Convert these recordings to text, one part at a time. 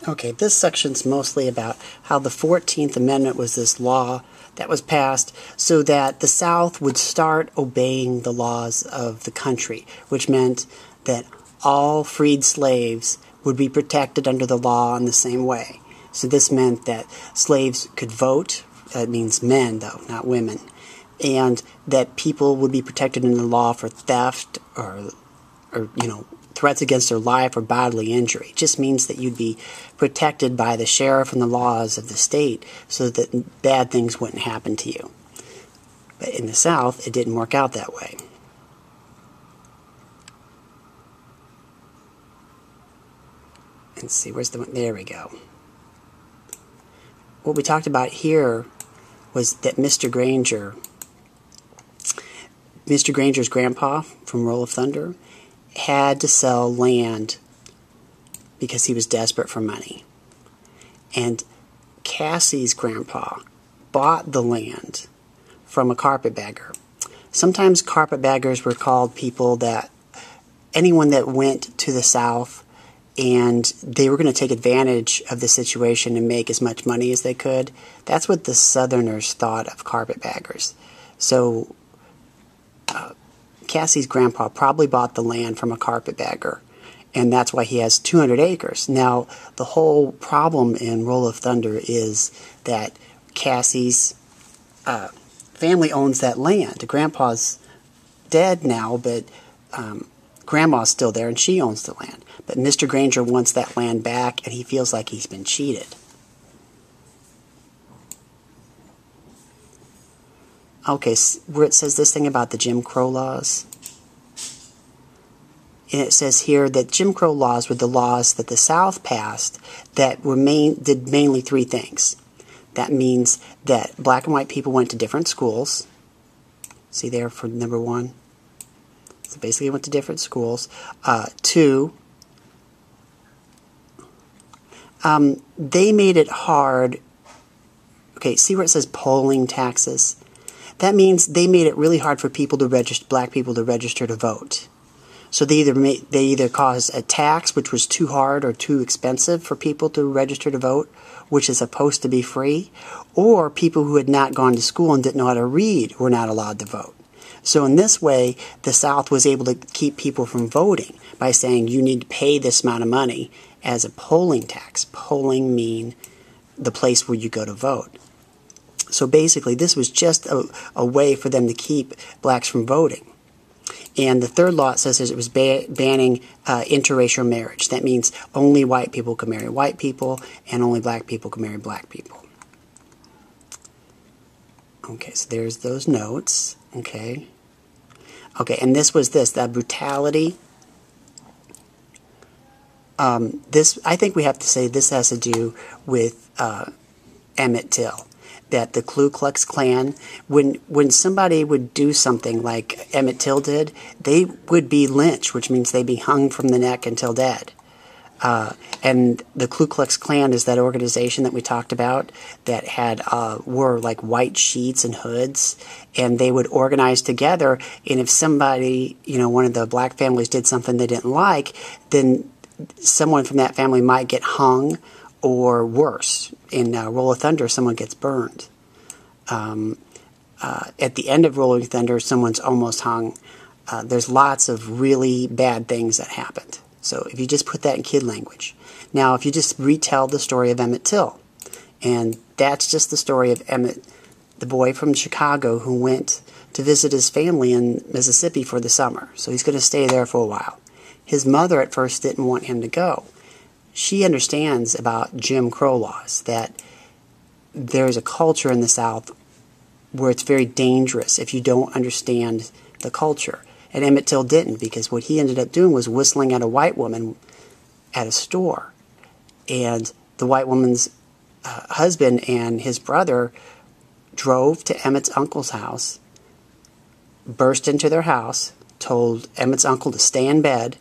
Okay, this section's mostly about how the 14th Amendment was this law that was passed so that the South would start obeying the laws of the country, which meant that all freed slaves would be protected under the law in the same way. So this meant that slaves could vote. That means men, though, not women. And that people would be protected under the law for theft or threats against their life or bodily injury. It just means that you'd be protected by the sheriff and the laws of the state so that bad things wouldn't happen to you. But in the South, it didn't work out that way. Let's see, where's the one? There we go. What we talked about here was that Mr. Granger's grandpa from Roll of Thunder had to sell land because he was desperate for money. And Cassie's grandpa bought the land from a carpetbagger. Sometimes carpetbaggers were called anyone that went to the South and they were going to take advantage of the situation and make as much money as they could. That's what the Southerners thought of carpetbaggers. So Cassie's grandpa probably bought the land from a carpetbagger, and that's why he has 200 acres. Now, the whole problem in Roll of Thunder is that Cassie's family owns that land. Grandpa's dead now, but Grandma's still there, and she owns the land. But Mr. Granger wants that land back, and he feels like he's been cheated. Okay, where it says this thing about the Jim Crow laws. And it says here that Jim Crow laws were the laws that the South passed that did mainly three things. That means that black and white people went to different schools. See there for number one? So basically went to different schools. Two, they made it hard. Okay, see where it says polling taxes? That means they made it really hard for black people to register to vote. So they either caused a tax which was too hard or too expensive for people to register to vote, which is supposed to be free, or people who had not gone to school and didn't know how to read were not allowed to vote. So in this way, the South was able to keep people from voting by saying you need to pay this amount of money as a polling tax. Polling mean the place where you go to vote. So basically, this was just a way for them to keep blacks from voting. And the third law, it says it was banning interracial marriage. That means only white people could marry white people, and only black people could marry black people. Okay, so there's those notes. Okay. Okay, and this was that brutality. I think we have to say this has to do with Emmett Till. That the Ku Klux Klan, when somebody would do something like Emmett Till did, they would be lynched, which means they'd be hung from the neck until dead. And the Ku Klux Klan is that organization that we talked about that wore like white sheets and hoods, and they would organize together, and if somebody, one of the black families did something they didn't like, then someone from that family might get hung, or worse. In Roll of Thunder, someone gets burned. At the end of Rolling Thunder, someone's almost hung. There's lots of really bad things that happened. So if you just put that in kid language. Now, if you just retell the story of Emmett Till, and that's just the story of Emmett, the boy from Chicago who went to visit his family in Mississippi for the summer. So he's going to stay there for a while. His mother at first didn't want him to go. She understands about Jim Crow laws, that there's a culture in the South where it's very dangerous if you don't understand the culture. And Emmett Till didn't, because what he ended up doing was whistling at a white woman at a store. And the white woman's husband and his brother drove to Emmett's uncle's house, burst into their house, told Emmett's uncle to stay in bed,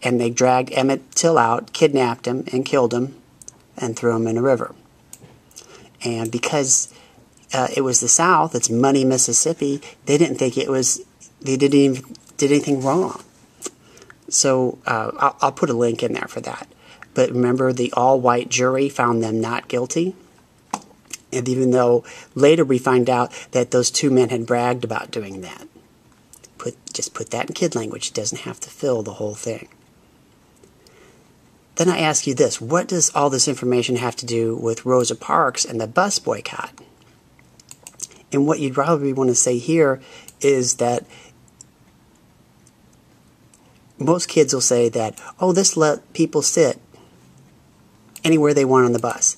and they dragged Emmett Till out, kidnapped him, and killed him, and threw him in a river. And because it was the South, it's Money, Mississippi, they didn't think they didn't even did anything wrong. So I'll put a link in there for that. But remember, the all-white jury found them not guilty. And even though later we find out that those two men had bragged about doing that. Just put that in kid language. It doesn't have to fill the whole thing. Then I ask you this. What does all this information have to do with Rosa Parks and the bus boycott? And what you'd probably want to say here is that most kids will say that, oh, this let people sit anywhere they want on the bus.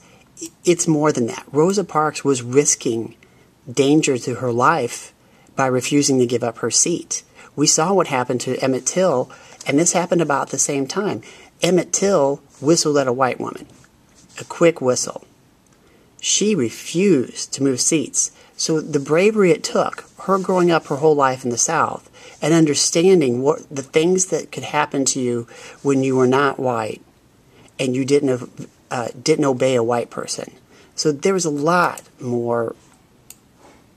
It's more than that. Rosa Parks was risking danger to her life by refusing to give up her seat. We saw what happened to Emmett Till, and this happened about the same time. Emmett Till whistled at a white woman, a quick whistle. She refused to move seats. So the bravery it took, her growing up her whole life in the South, and understanding what the things that could happen to you when you were not white, and you didn't obey a white person. So there was a lot more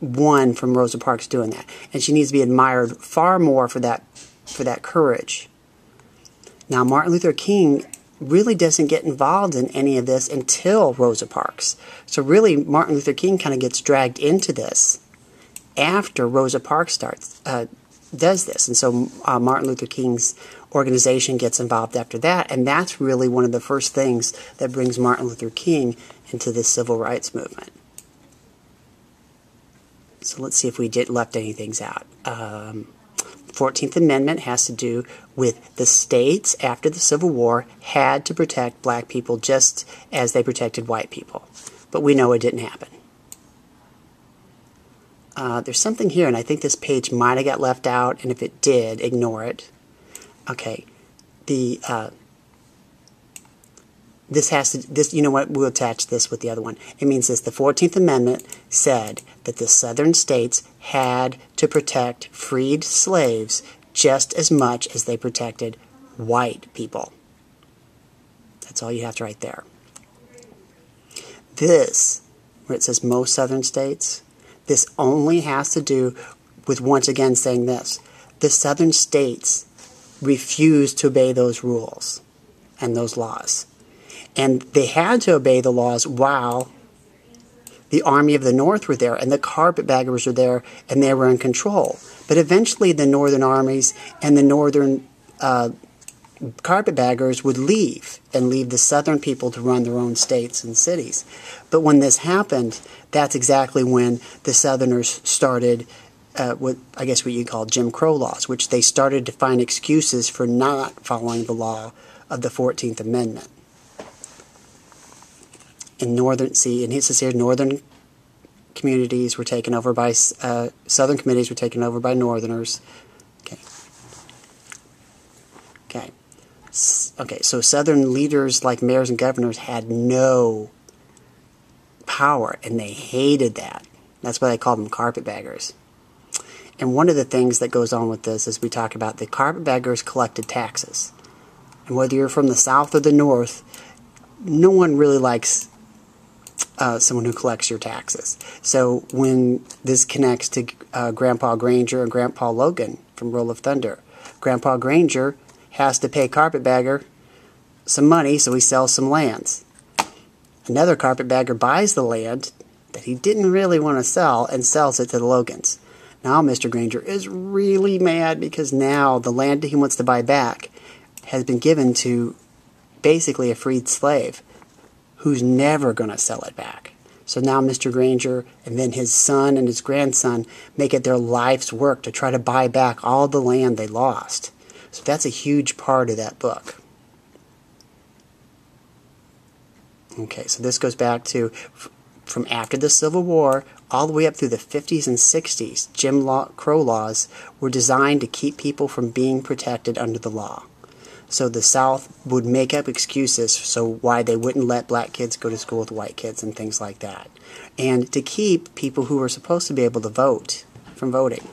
won from Rosa Parks doing that, and she needs to be admired far more for that courage. Now, Martin Luther King really doesn't get involved in any of this until Rosa Parks. So really, Martin Luther King kind of gets dragged into this after Rosa Parks does this. And so Martin Luther King's organization gets involved after that, and that's really one of the first things that brings Martin Luther King into the civil rights movement. So let's see if we left anything out. 14th Amendment has to do with the states after the Civil War had to protect black people just as they protected white people. But we know it didn't happen. There's something here, and I think this page might have got left out, and if it did, ignore it. Okay. You know what, we'll attach this with the other one. It means this: the 14th Amendment said that the southern states had to protect freed slaves just as much as they protected white people. That's all you have to write there. This, where it says most southern states, this only has to do with, once again, saying this: the southern states refused to obey those rules and those laws. And they had to obey the laws while the Army of the North were there, and the carpetbaggers were there, and they were in control. But eventually the northern armies and the northern carpetbaggers would leave, and leave the southern people to run their own states and cities. But when this happened, that's exactly when the southerners started what you'd call Jim Crow laws, which they started to find excuses for not following the law of the 14th Amendment. In northern communities were taken over by southern communities were taken over by northerners. Okay, so southern leaders like mayors and governors had no power, and they hated that. That's why they called them carpetbaggers. And one of the things that goes on with this is we talk about the carpetbaggers collected taxes. And whether you're from the South or the North, no one really likes someone who collects your taxes. So when this connects to Grandpa Granger and Grandpa Logan from Roll of Thunder, Grandpa Granger has to pay Carpetbagger some money, so he sells some lands. Another Carpetbagger buys the land that he didn't really want to sell and sells it to the Logans. Now Mr. Granger is really mad because now the land he wants to buy back has been given to basically a freed slave who's never going to sell it back. So now Mr. Granger and then his son and his grandson make it their life's work to try to buy back all the land they lost. So that's a huge part of that book. Okay, so this goes back to from after the Civil War all the way up through the 50s and 60s. Jim Crow laws were designed to keep people from being protected under the law. So the South would make up excuses so why they wouldn't let black kids go to school with white kids and things like that. And to keep people who were supposed to be able to vote from voting.